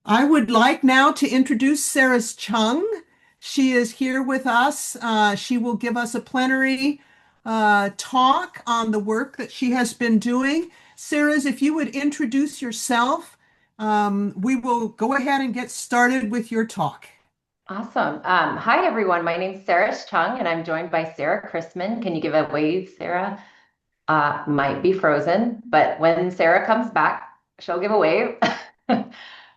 I would like now to introduce Saras Chung. She is here with us. She will give us a plenary talk on the work that she has been doing. Saras, if you would introduce yourself, we will go ahead and get started with your talk. Awesome. Hi, everyone. My name's Saras Chung, and I'm joined by Sarah Christman. Can you give a wave, Sarah? Might be frozen, but when Sarah comes back, she'll give a wave.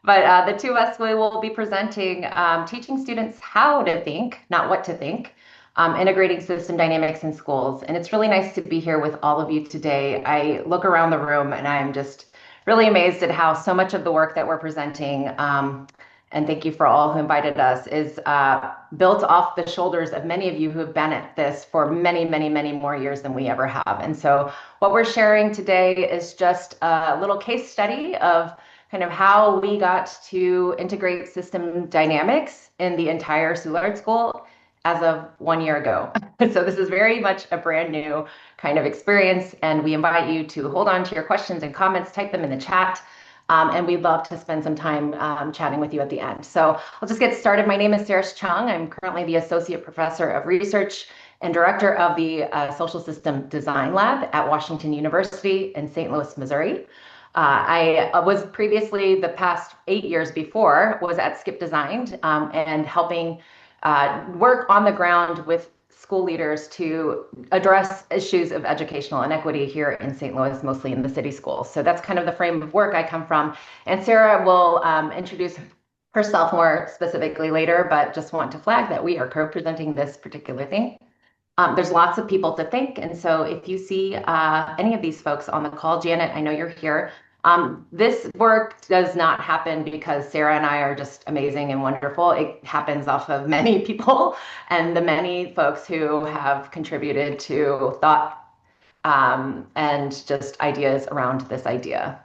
But the two of us, we will be presenting, teaching students how to think, not what to think, integrating system dynamics in schools. And it's really nice to be here with all of you today. I look around the room and I'm just really amazed at how so much of the work that we're presenting, and thank you for all who invited us, is built off the shoulders of many of you who have been at this for many, many, many more years than we ever have. And so what we're sharing today is just a little case study of kind of how we got to integrate system dynamics in the entire Soulard School as of 1 year ago. So this is very much a brand new kind of experience, and we invite you to hold on to your questions and comments, type them in the chat. And we'd love to spend some time chatting with you at the end. So I'll just get started. My name is Saras Chung. I'm currently the Associate Professor of Research and Director of the Social System Design Lab at Washington University in St. Louis, Missouri. I was previously, the past 8 years before, was at Skip Design and helping work on the ground with school leaders to address issues of educational inequity here in St. Louis, mostly in the city schools. So that's kind of the frame of work I come from. And Sarah will introduce herself more specifically later, but just want to flag that we are co-presenting this particular thing. There's lots of people to thank. And so if you see any of these folks on the call, Janet, I know you're here. This work does not happen because Sarah and I are just amazing and wonderful. It happens off of many people and the many folks who have contributed to thought and just ideas around this idea.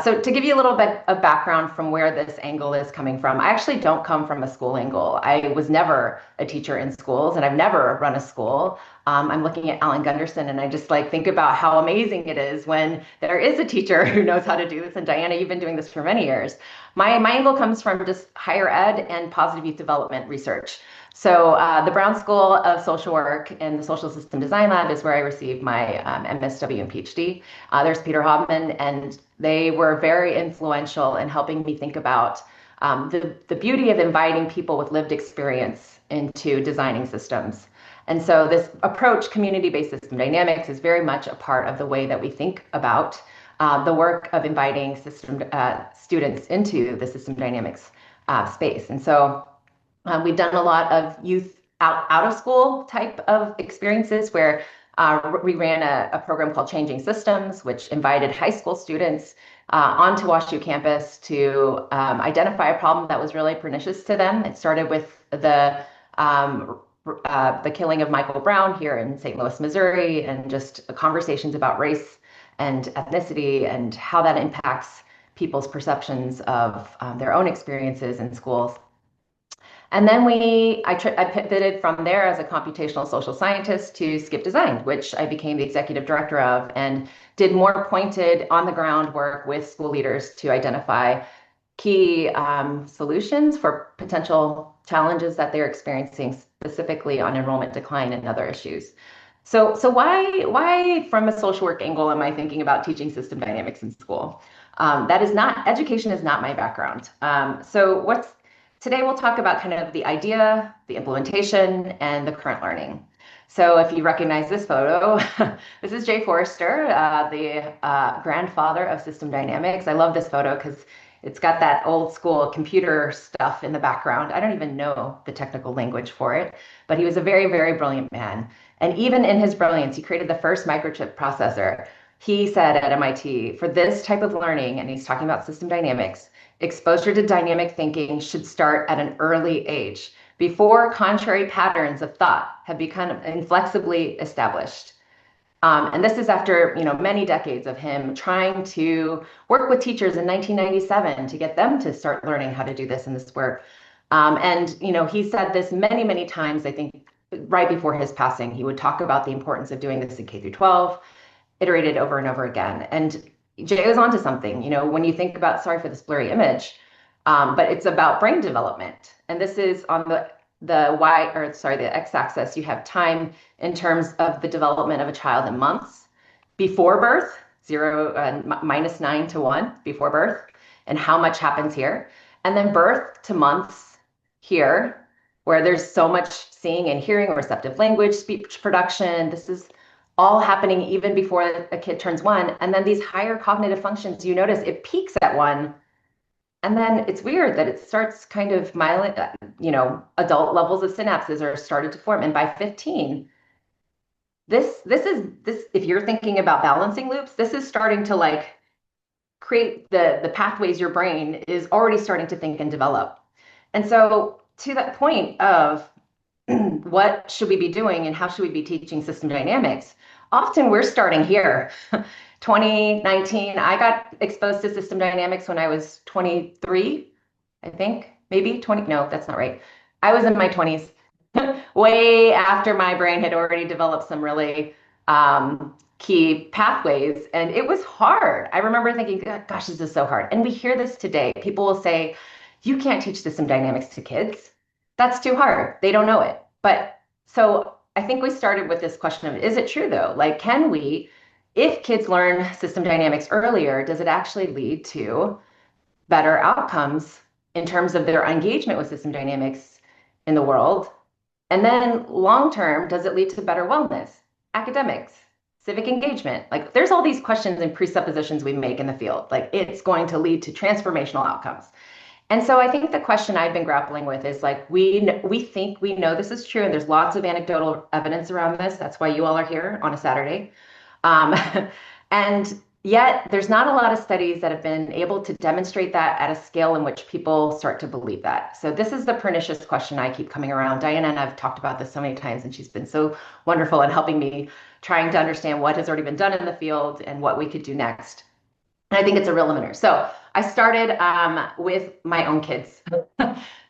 So to give you a little bit of background from where this angle is coming from, I actually don't come from a school angle. I was never a teacher in schools, and I've never run a school. I'm looking at Alan Gunderson, and I just think about how amazing it is when there is a teacher who knows how to do this. And Diana, you've been doing this for many years. My angle comes from just higher ed and positive youth development research. So the Brown School of Social Work and the Social System Design Lab is where I received my MSW and PhD. There's Peter Hobman, and they were very influential in helping me think about the beauty of inviting people with lived experience into designing systems. And so this approach, community-based system dynamics, is very much a part of the way that we think about the work of inviting system students into the system dynamics space. And so we've done a lot of youth out of school type of experiences where we ran a program called Changing Systems, which invited high school students onto WashU campus to identify a problem that was really pernicious to them. It started with the killing of Michael Brown here in St. Louis, Missouri, and just conversations about race and ethnicity and how that impacts people's perceptions of their own experiences in schools. And then I pivoted from there as a computational social scientist to Skip Design, which I became the executive director of, and did more pointed on the ground work with school leaders to identify key solutions for potential challenges that they're experiencing, specifically on enrollment decline and other issues. So why from a social work angle am I thinking about teaching system dynamics in school? Education is not my background. Today we'll talk about kind of the idea, the implementation, and the current learning. So if you recognize this photo, this is Jay Forrester, the grandfather of system dynamics. I love this photo because it's got that old school computer stuff in the background. I don't even know the technical language for it, but he was a very, very brilliant man. And even in his brilliance, he created the first microchip processor. He said at MIT, for this type of learning, and he's talking about system dynamics, exposure to dynamic thinking should start at an early age, before contrary patterns of thought have become inflexibly established. And this is after many decades of him trying to work with teachers in 1997 to get them to start learning how to do this in this work. He said this many, many times. I think right before his passing, he would talk about the importance of doing this in K through 12, iterated over and over again. And Jay was onto something. When you think about, sorry for this blurry image, but it's about brain development. And this is on the x-axis. You have time in terms of the development of a child in months before birth, -9 to 1 before birth, and how much happens here. And then birth to months here, where there's so much seeing and hearing, receptive language, speech production. This is all happening even before a kid turns 1. And then these higher cognitive functions, you notice it peaks at 1. And then it's weird that it starts kind of mild, adult levels of synapses are started to form. And by 15, this if you're thinking about balancing loops, this is starting to like create the pathways your brain is already starting to think and develop. And so to that point of what should we be doing and how should we be teaching system dynamics, often we're starting here. 2019, I got exposed to system dynamics when I was 23, I think, maybe 20. No, that's not right. I was in my 20s, way after my brain had already developed some really key pathways. And it was hard. I remember thinking, gosh, this is so hard. And we hear this today. People will say, you can't teach system dynamics to kids. That's too hard. They don't know it. But so I think we started with this question of, is it true though? Like, can we, if kids learn system dynamics earlier, does it actually lead to better outcomes in terms of their engagement with system dynamics in the world? And then long term, does it lead to better wellness, academics, civic engagement? Like there's all these questions and presuppositions we make in the field. Like it's going to lead to transformational outcomes. And so I think the question I've been grappling with is like, we think we know this is true, and there's lots of anecdotal evidence around this. That's why you all are here on a Saturday. And yet there's not a lot of studies that have been able to demonstrate that at a scale in which people start to believe that. So this is the pernicious question I keep coming around. Diana and I've talked about this so many times, and she's been so wonderful in helping me trying to understand what has already been done in the field and what we could do next. And I think it's a real limiter. So I started with my own kids.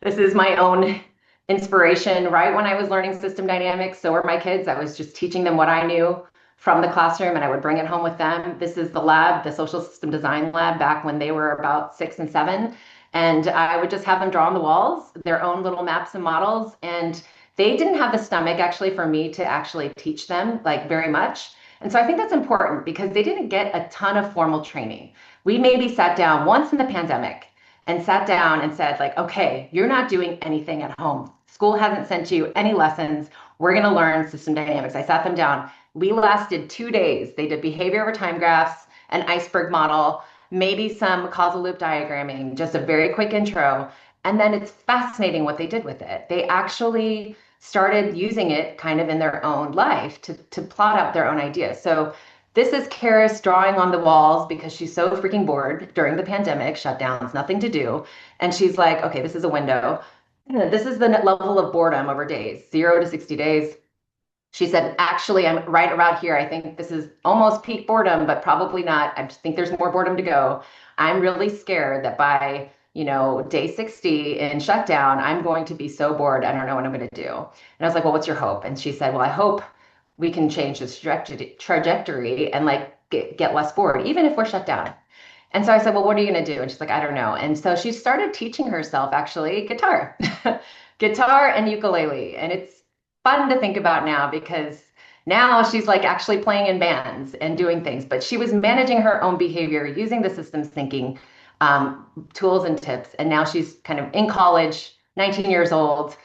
This is my own inspiration. Right when I was learning system dynamics, so were my kids. I was just teaching them what I knew from the classroom, and I would bring it home with them. This is the lab, the social system design lab, back when they were about 6 and 7. And I would just have them draw on the walls their own little maps and models. And they didn't have the stomach actually for me to actually teach them like very much. And so I think that's important because they didn't get a ton of formal training. We maybe sat down once in the pandemic and sat down and said like, okay, you're not doing anything at home. School hasn't sent you any lessons. We're going to learn system dynamics. I sat them down. We lasted 2 days. They did behavior over time graphs, an iceberg model, maybe some causal loop diagramming, just a very quick intro. And then it's fascinating what they did with it. They actually started using it kind of in their own life to plot out their own ideas. So this is Karis drawing on the walls because she's so freaking bored during the pandemic, shutdowns, nothing to do. And she's like, okay, this is a window. This is the level of boredom over days, 0 to 60 days. She said, actually, I'm right around here. I think this is almost peak boredom, but probably not. I just think there's more boredom to go. I'm really scared that by day 60 in shutdown, I'm going to be so bored. I don't know what I'm going to do. And I was like, well, what's your hope? And she said, well, I hope we can change this trajectory and like get less bored, even if we're shut down. And so I said, well, what are you going to do? And she's like, I don't know. And so she started teaching herself actually guitar, guitar and ukulele. And it's fun to think about now because now she's like actually playing in bands and doing things, but she was managing her own behavior using the systems thinking tools and tips. And now she's kind of in college, 19 years old,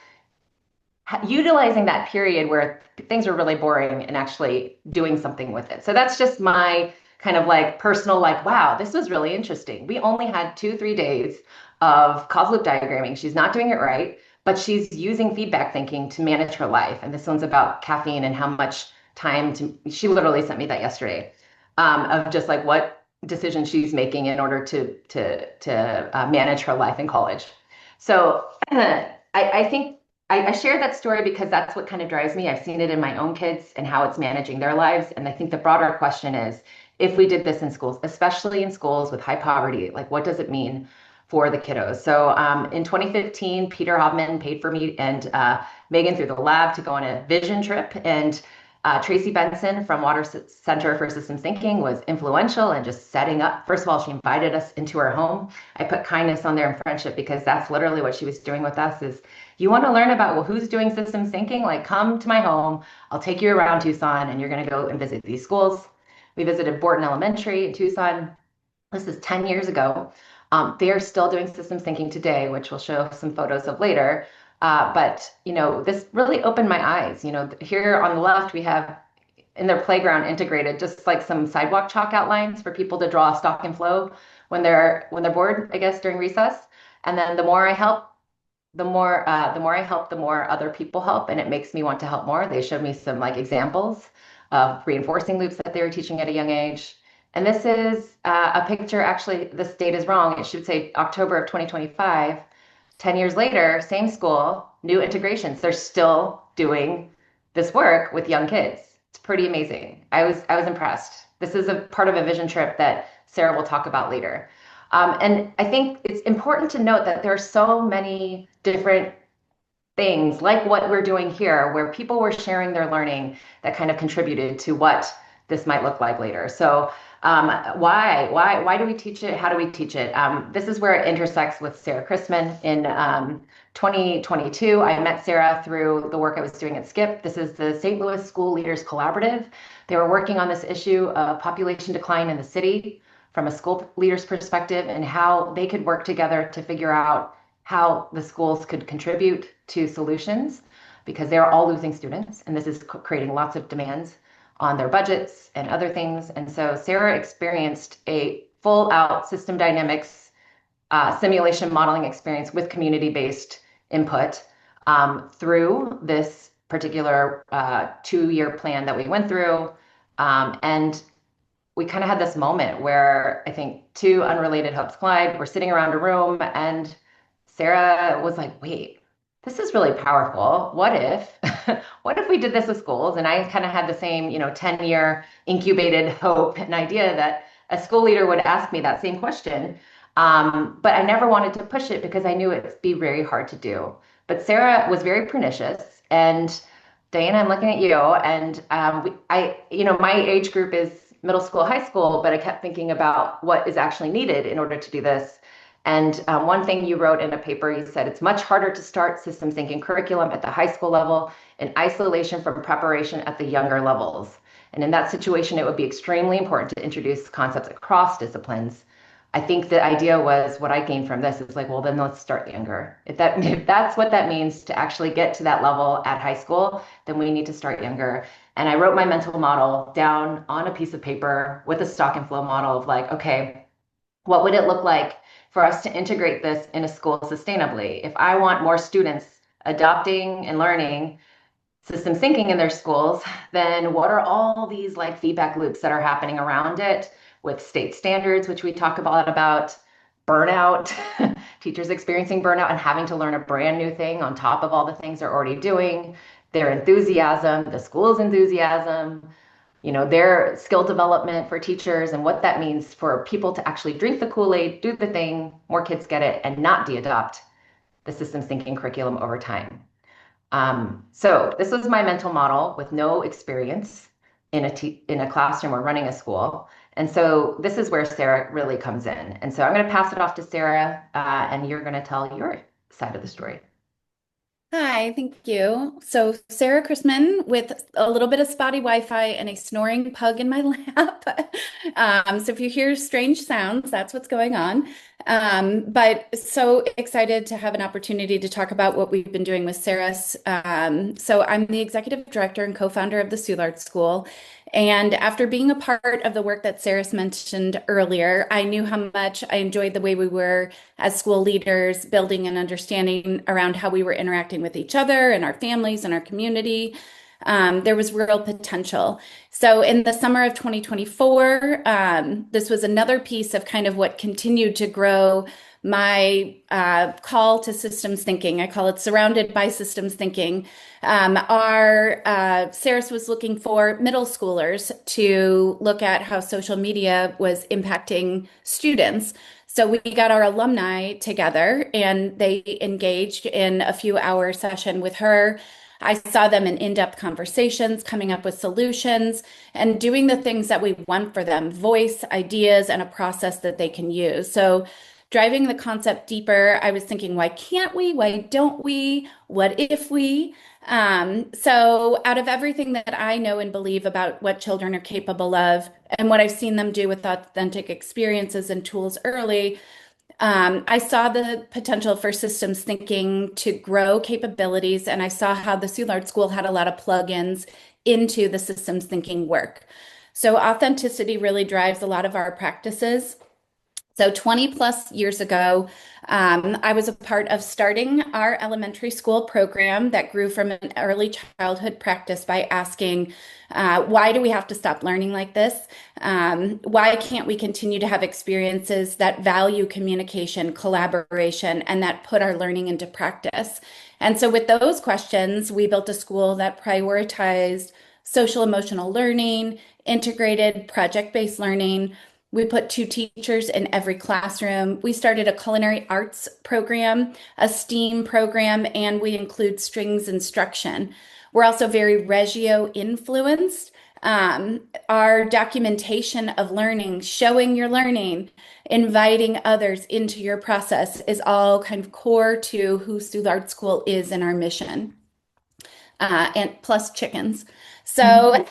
utilizing that period where things are really boring and actually doing something with it. So that's just my kind of like personal, like, wow, this was really interesting. We only had 2-3 days of causal loop diagramming. She's not doing it right, but she's using feedback thinking to manage her life. And this one's about caffeine and how much time she literally sent me that yesterday, of just like what decisions she's making in order to manage her life in college. So I think I share that story because that's what kind of drives me. I've seen it in my own kids and how it's managing their lives. And I think the broader question is, if we did this in schools, especially in schools with high poverty, like what does it mean for the kiddos? So in 2015, Peter Hobman paid for me and Megan through the lab to go on a vision trip. And Tracy Benson from Center for Systems Thinking was influential in just setting up. First of all, she invited us into her home. I put kindness on there and friendship because that's literally what she was doing with us is you want to learn about, well, who's doing systems thinking? Like, come to my home. I'll take you around Tucson and you're going to go and visit these schools. We visited Borton Elementary in Tucson. This is 10 years ago. They are still doing systems thinking today, which we'll show some photos of later. But this really opened my eyes. Here on the left, we have in their playground integrated just like some sidewalk chalk outlines for people to draw stock and flow when they're bored, I guess, during recess. And then the more I help, the more other people help, and it makes me want to help more. They showed me some like examples of reinforcing loops that they were teaching at a young age. And this is a picture, actually, this date is wrong. It should say October of 2025. 10 years later, same school, new integrations. They're still doing this work with young kids. It's pretty amazing. I was impressed. This is a part of a vision trip that Sarah will talk about later. And I think it's important to note that there are so many different things like what we're doing here, where people were sharing their learning that kind of contributed to what this might look like later. So why do we teach it? How do we teach it? This is where it intersects with Sarah Christman. In 2022, I met Sarah through the work I was doing at SCIP. This is the St. Louis School Leaders Collaborative. They were working on this issue of population decline in the city from a school leader's perspective and how they could work together to figure out how the schools could contribute to solutions, because they're all losing students, and this is creating lots of demands on their budgets and other things. And so Sarah experienced a full out system dynamics simulation modeling experience with community-based input through this particular 2-year plan that we went through. And we kind of had this moment where I think two unrelated hopes collide. We're sitting around a room and Sarah was like, wait, this is really powerful. What if, what if we did this with schools? And I kind of had the same, 10-year incubated hope and idea that a school leader would ask me that same question. But I never wanted to push it because I knew it'd be very hard to do. But Sarah was very pernicious, and Diana, I'm looking at you, and my age group is middle school, high school, but I kept thinking about what is actually needed in order to do this. And one thing you wrote in a paper, you said it's much harder to start systems thinking curriculum at the high school level in isolation from preparation at the younger levels. And in that situation, it would be extremely important to introduce concepts across disciplines. I think the idea was what I gained from this is like, well, then let's start younger. If that's what that means to actually get to that level at high school, then we need to start younger. And I wrote my mental model down on a piece of paper with a stock and flow model of like, okay, what would it look like for us to integrate this in a school sustainably? If I want more students adopting and learning systems thinking in their schools, then what are all these like feedback loops that are happening around it with state standards, which we talk about burnout, teachers experiencing burnout and having to learn a brand new thing on top of all the things they're already doing, their enthusiasm, the school's enthusiasm, their skill development for teachers and what that means for people to actually drink the Kool-Aid, do the thing, more kids get it, and not de-adopt the systems thinking curriculum over time. So this was my mental model with no experience in a classroom or running a school. And so this is where Sarah really comes in. And so I'm going to pass it off to Sarah, and you're going to tell your side of the story. Hi, thank you. So Sarah Christman with a little bit of spotty Wi-Fi and a snoring pug in my lap. So if you hear strange sounds, that's what's going on. But so excited to have an opportunity to talk about what we've been doing with Saras. So I'm the executive director and co-founder of the Soulard School. And after being a part of the work that Saras mentioned earlier, I knew how much I enjoyed the way we were as school leaders, building an understanding around how we were interacting with each other and our families and our community. There was real potential. So in the summer of 2024, this was another piece of kind of what continued to grow my call to systems thinking. I call it surrounded by systems thinking. Saras was looking for middle schoolers to look at how social media was impacting students. So we got our alumni together and they engaged in a few-hour session with her. I saw them in in-depth conversations, coming up with solutions, and doing the things that we want for them, voice, ideas, and a process that they can use. So driving the concept deeper, I was thinking, why can't we? Why don't we? What if we? So out of everything that I know and believe about what children are capable of and what I've seen them do with authentic experiences and tools early, I saw the potential for systems thinking to grow capabilities, and I saw how the Soulard School had a lot of plugins into the systems thinking work. So authenticity really drives a lot of our practices. So 20 plus years ago, I was a part of starting our elementary school program that grew from an early childhood practice by asking, why do we have to stop learning like this? Why can't we continue to have experiences that value communication, collaboration, and that put our learning into practice? And so with those questions, we built a school that prioritized social emotional learning, integrated project-based learning. We put 2 teachers in every classroom. We started a culinary arts program, a STEAM program, and we include strings instruction. We're also very Reggio influenced. Our documentation of learning, showing your learning, inviting others into your process is all kind of core to who Soulard School is in our mission, and plus chickens. So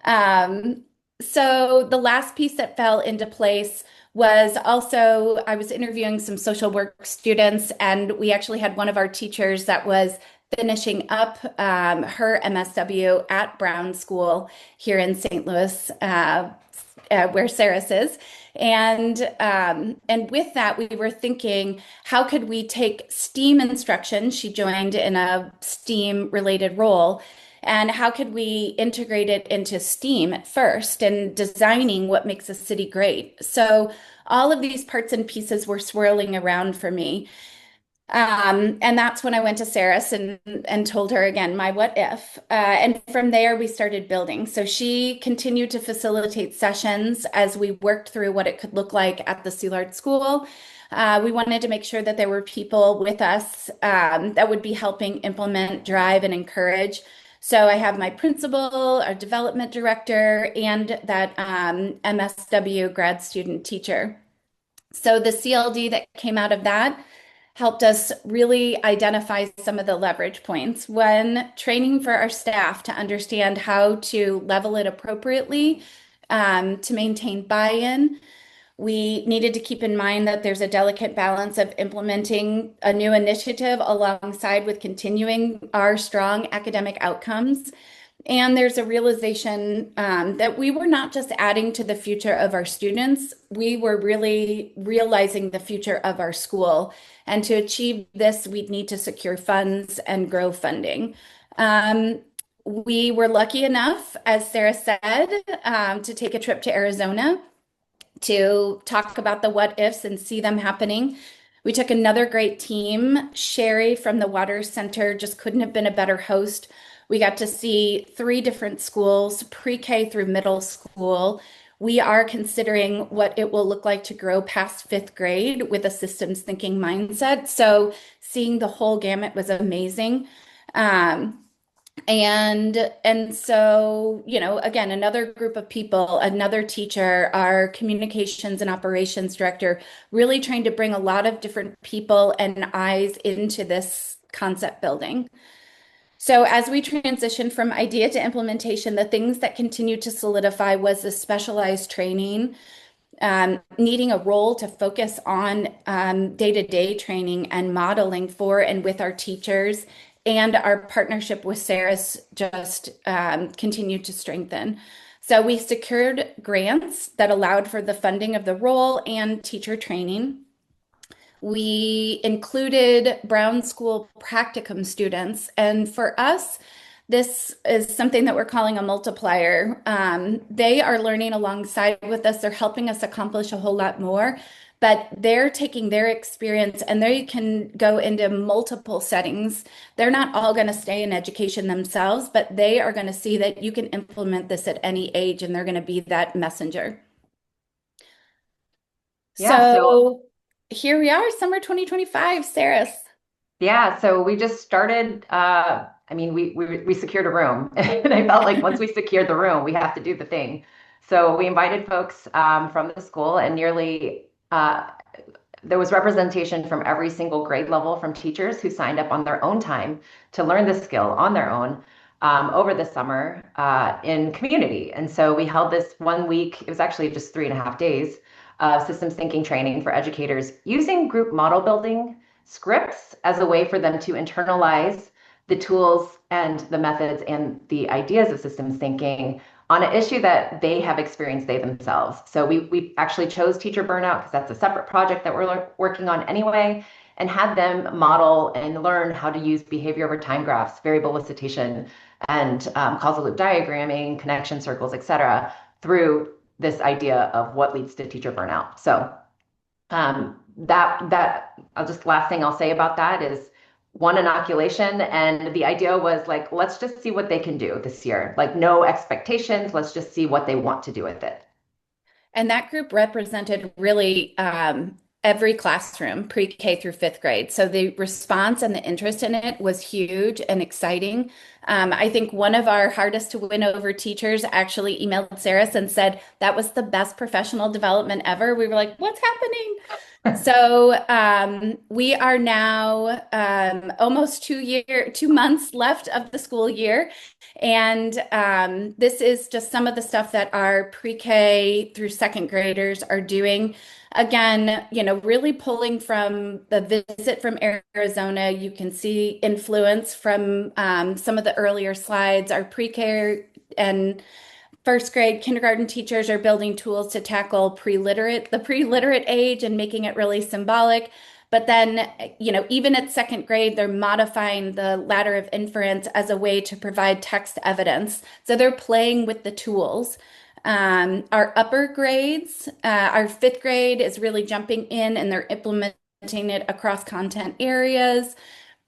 um, so the last piece that fell into place was also, I was interviewing some social work students, and we actually had one of our teachers that was finishing up her MSW at Brown School here in St. Louis, where Saras is. And with that, we were thinking, how could we take STEAM instruction? She joined in a STEAM related role. And how could we integrate it into STEAM at first and designing what makes a city great? So all of these parts and pieces were swirling around for me. And that's when I went to Saras and told her again my what if. And from there, we started building. So she continued to facilitate sessions as we worked through what it could look like at the Soulard School. We wanted to make sure that there were people with us that would be helping implement, drive, and encourage. So I have my principal, our development director, and that MSW grad student teacher. So the CLD that came out of that helped us really identify some of the leverage points when training for our staff to understand how to level it appropriately, to maintain buy-in. We needed to keep in mind that there's a delicate balance of implementing a new initiative alongside with continuing our strong academic outcomes. And there's a realization that we were not just adding to the future of our students, we were really realizing the future of our school. And to achieve this, we'd need to secure funds and grow funding. We were lucky enough, as Sarah said, to take a trip to Arizona to talk about the what ifs and see them happening. We took another great team. Sherry from the Water Center just couldn't have been a better host. We got to see 3 different schools, pre-K through middle school. We are considering what it will look like to grow past 5th grade with a systems thinking mindset. So seeing the whole gamut was amazing. And so, again, another group of people, another teacher, our communications and operations director, really trying to bring a lot of different people and eyes into this concept building. So as we transitioned from idea to implementation, the things that continued to solidify was the specialized training, needing a role to focus on day-to-day training and modeling for and with our teachers, and our partnership with Saras just continued to strengthen. So we secured grants that allowed for the funding of the role and teacher training. We included Brown School practicum students, and for us, this is something that we're calling a multiplier. They are learning alongside with us. They're helping us accomplish a whole lot more, but they're taking their experience and they can go into multiple settings. They're not all going to stay in education themselves, but they are going to see that you can implement this at any age, and they're going to be that messenger. Yeah, So here we are, summer 2025, Saras. Yeah, so we just started I mean, we secured a room, and I felt like once we secured the room, we have to do the thing. So we invited folks from the school, and nearly there was representation from every single grade level from teachers who signed up on their own time to learn the skill on their own over the summer in community. And so we held this 1 week, it was actually just 3.5 days of systems thinking training for educators using group model building scripts as a way for them to internalize the tools and the methods and the ideas of systems thinking on an issue that they have experienced they themselves. So we actually chose teacher burnout because that's a separate project that we're working on anyway, and had them model and learn how to use behavior over time graphs, variable elicitation, and causal loop diagramming, connection circles, et cetera, through this idea of what leads to teacher burnout. So last thing I'll say about that is one inoculation, and the idea was like, let's just see what they can do this year. Like, no expectations, let's just see what they want to do with it. And that group represented really every classroom, pre-K through fifth grade. So the response and the interest in it was huge and exciting. I think one of our hardest to win over teachers actually emailed Saras and said, that was the best professional development ever. We were like, what's happening? So we are now almost 2 months left of the school year. And this is just some of the stuff that our pre-K through second graders are doing. Again, really pulling from the visit from Arizona. You can see influence from some of the earlier slides. Our pre-K and first grade kindergarten teachers are building tools to tackle the pre-literate age and making it really symbolic. But then, even at second grade, they're modifying the ladder of inference as a way to provide text evidence. So they're playing with the tools. Our upper grades, our fifth grade is really jumping in and they're implementing it across content areas.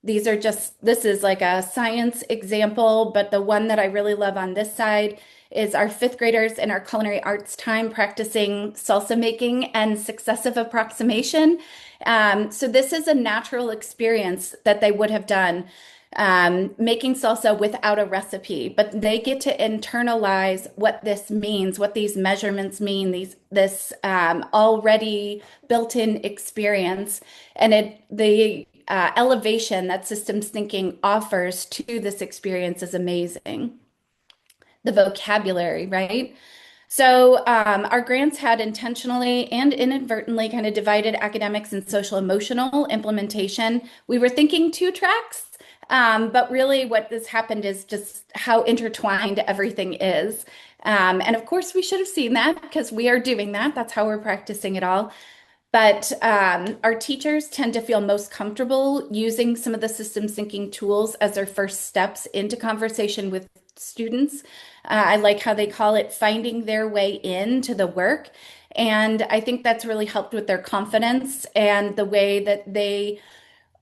This is like a science example, but the one that I really love on this side is our fifth graders in our culinary arts time practicing salsa making and successive approximation. So this is a natural experience that they would have done, making salsa without a recipe, but they get to internalize what this means, what these measurements mean, this already built-in experience, and the elevation that systems thinking offers to this experience is amazing. The vocabulary, right? So our grants had intentionally and inadvertently kind of divided academics and social emotional implementation. We were thinking 2 tracks, but really what has happened is just how intertwined everything is. And of course, we should have seen that because we are doing that. That's how we're practicing it all. But our teachers tend to feel most comfortable using some of the systems thinking tools as their first steps into conversation with students. I like how they call it finding their way into the work. And I think that's really helped with their confidence and the way that they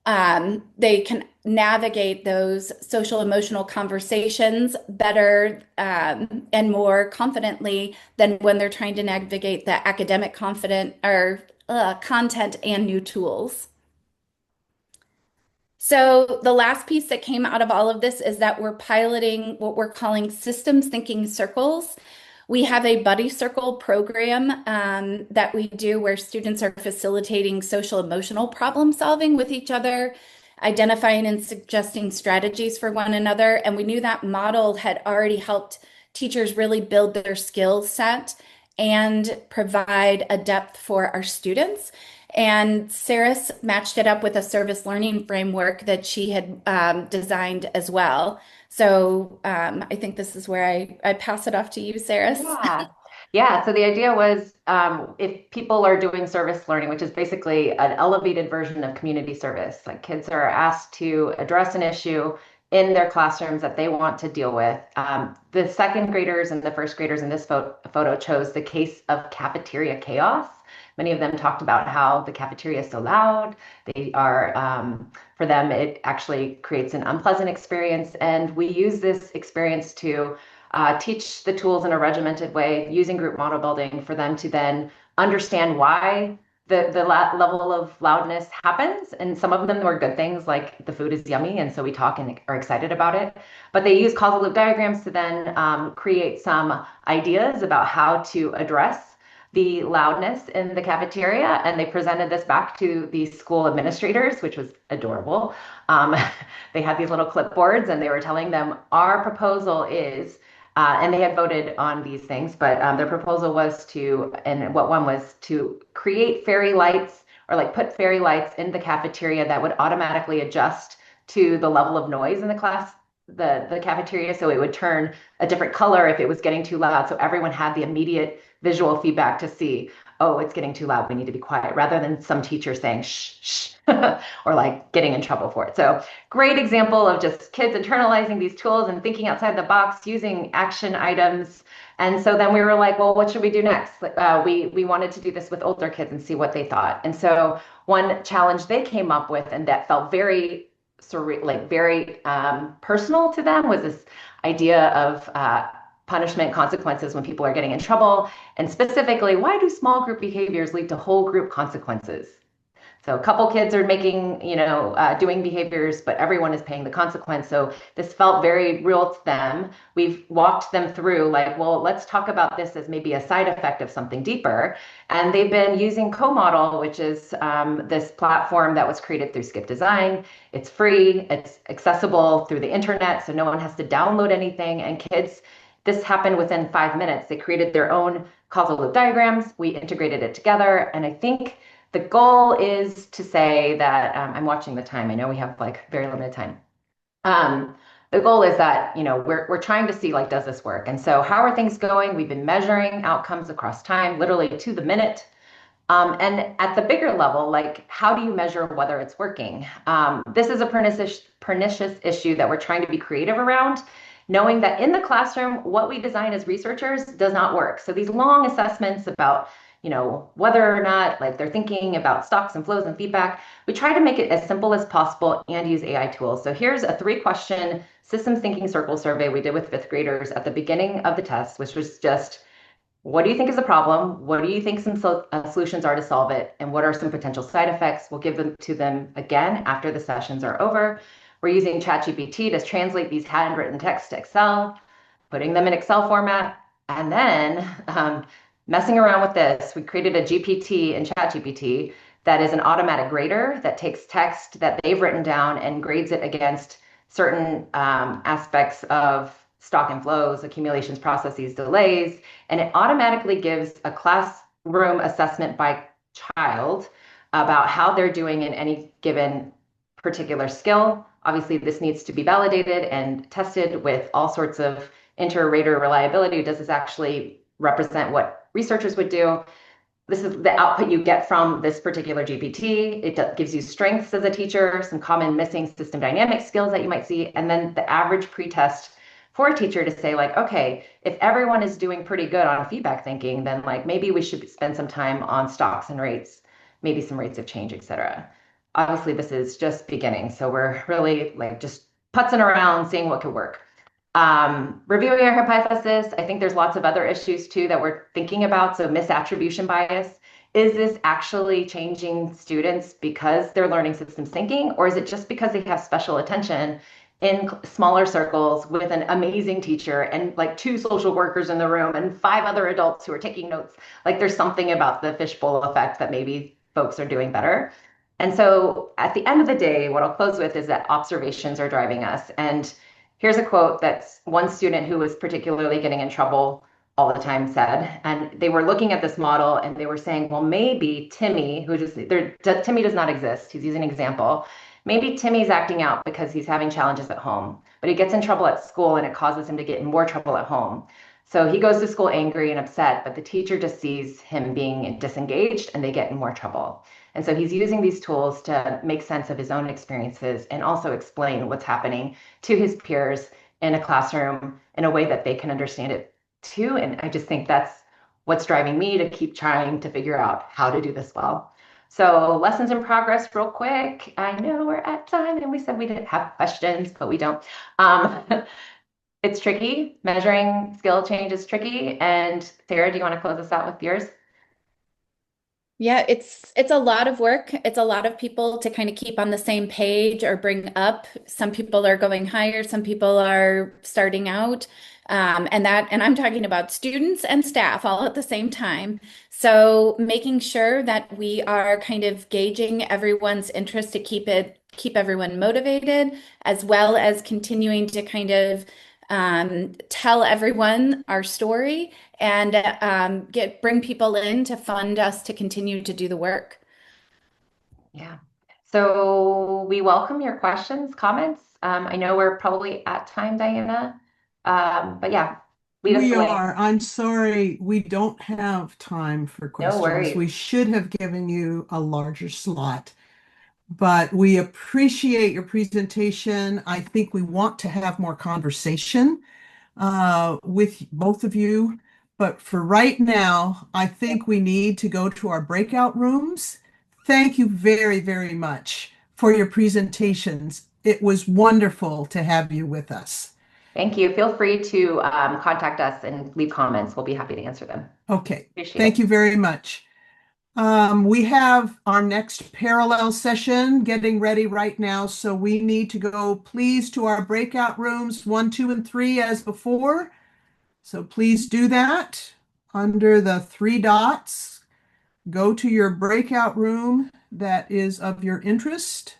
can navigate those social emotional conversations better and more confidently than when they're trying to navigate the academic content and new tools. So the last piece that came out of all of this is that we're piloting what we're calling systems thinking circles. We have a buddy circle program that we do where students are facilitating social emotional problem solving with each other, identifying and suggesting strategies for one another. And we knew that model had already helped teachers really build their skill set and provide a depth for our students. And Saras matched it up with a service learning framework that she had designed as well. So I think this is where I pass it off to you, Saras. Yeah. So the idea was if people are doing service learning, which is basically an elevated version of community service, like kids are asked to address an issue in their classrooms that they want to deal with. The second graders and the first graders in this photo chose the case of cafeteria chaos. Many of them talked about how the cafeteria is so loud. They are, for them, it actually creates an unpleasant experience. And we use this experience to teach the tools in a regimented way using group model building for them to then understand why level of loudness happens. And some of them were good things, like the food is yummy, and so we talk and are excited about it. But they use causal loop diagrams to then create some ideas about how to address the loudness in the cafeteria, and they presented this back to the school administrators, which was adorable. Um, they had these little clipboards, and they were telling them, our proposal is, and they had voted on these things, but their proposal was to, and what one was to create fairy lights, or like put fairy lights in the cafeteria that would automatically adjust to the level of noise in the class, the cafeteria, so it would turn a different color if it was getting too loud. So everyone had the immediate visual feedback to see, oh, it's getting too loud, we need to be quiet, rather than some teacher saying shh, shh, or like getting in trouble for it. So great example of just kids internalizing these tools and thinking outside the box, using action items. And so then we were like, well, what should we do next? We wanted to do this with older kids and see what they thought. And so one challenge they came up with, and that felt very personal to them, was this idea of punishment consequences when people are getting in trouble. And specifically, why do small group behaviors lead to whole group consequences? So a couple kids are making, doing behaviors, but everyone is paying the consequence. So this felt very real to them. We've walked them through like, well, let's talk about this as maybe a side effect of something deeper. And they've been using Co-Model, which is this platform that was created through Skip Design. It's free, it's accessible through the internet, so no one has to download anything. And kids, this happened within 5 minutes. They created their own causal loop diagrams. We integrated it together. And I think the goal is to say that, I'm watching the time. I know we have like very limited time. The goal is that, we're trying to see, like, does this work? And so how are things going? We've been measuring outcomes across time, literally to the minute. And at the bigger level, like, how do you measure whether it's working? This is a pernicious issue that we're trying to be creative around, knowing that in the classroom, what we design as researchers does not work. So these long assessments about, whether or not like they're thinking about stocks and flows and feedback, we try to make it as simple as possible and use AI tools. So here's a 3-question systems thinking circle survey we did with 5th graders at the beginning of the test, which was just, what do you think is the problem? What do you think some solutions are to solve it? And what are some potential side effects? We'll give them to them again after the sessions are over. We're using ChatGPT to translate these handwritten text to Excel, putting them in Excel format, and then messing around with this. We created a GPT in ChatGPT that is an automatic grader that takes text that they've written down and grades it against certain aspects of stock and flows, accumulations, processes, delays, and it automatically gives a classroom assessment by child about how they're doing in any given particular skill. Obviously, this needs to be validated and tested with all sorts of inter-rater reliability. Does this actually represent what researchers would do? This is the output you get from this particular GPT. It gives you strengths as a teacher, some common missing system dynamic skills that you might see, and then the average pretest for a teacher to say, like, okay, if everyone is doing pretty good on feedback thinking, then like maybe we should spend some time on stocks and rates, maybe some rates of change, etc. Obviously, this is just beginning, so we're really like just putzing around, seeing what could work. Reviewing our hypothesis, I think there's lots of other issues too that we're thinking about. So misattribution bias, is this actually changing students because they're learning systems thinking, or is it just because they have special attention in smaller circles with an amazing teacher and like 2 social workers in the room and 5 other adults who are taking notes? Like there's something about the fishbowl effect that maybe folks are doing better. And so at the end of the day, what I'll close with is that observations are driving us. And here's a quote that's one student who was particularly getting in trouble all the time said, and they were looking at this model and they were saying, well, maybe Timmy, Timmy does not exist. He's using an example. Maybe Timmy's acting out because he's having challenges at home, but he gets in trouble at school and it causes him to get in more trouble at home. So he goes to school angry and upset, but the teacher just sees him being disengaged and they get in more trouble. And so he's using these tools to make sense of his own experiences and also explain what's happening to his peers in a classroom in a way that they can understand it too. And I just think that's what's driving me to keep trying to figure out how to do this well. So lessons in progress real quick. I know we're at time and we said we didn't have questions, but we don't. It's tricky. Measuring skill change is tricky. And Sarah, do you want to close us out with yours? Yeah, it's a lot of work. It's a lot of people to kind of keep on the same page or bring up. Some people are going higher, some people are starting out. And I'm talking about students and staff all at the same time. So making sure that we are kind of gauging everyone's interest to keep everyone motivated, as well as continuing to kind of tell everyone our story and bring people in to fund us to continue to do the work. Yeah. So we welcome your questions, comments. I know we're probably at time, Diana. But yeah, lead us We away. are. I'm sorry, we don't have time for No questions. worries. We should have given you a larger slot, but we appreciate your presentation. I think we want to have more conversation with both of you. But for right now, I think we need to go to our breakout rooms. Thank you very, very much for your presentations. It was wonderful to have you with us. Thank you. Feel free to contact us and leave comments. We'll be happy to answer them. Okay, Appreciate thank it. you very much. We have our next parallel session getting ready right now, so we need to go, please, to our breakout rooms 1, 2, and 3 as before. So please do that. Under the 3 dots, go to your breakout room that is of your interest.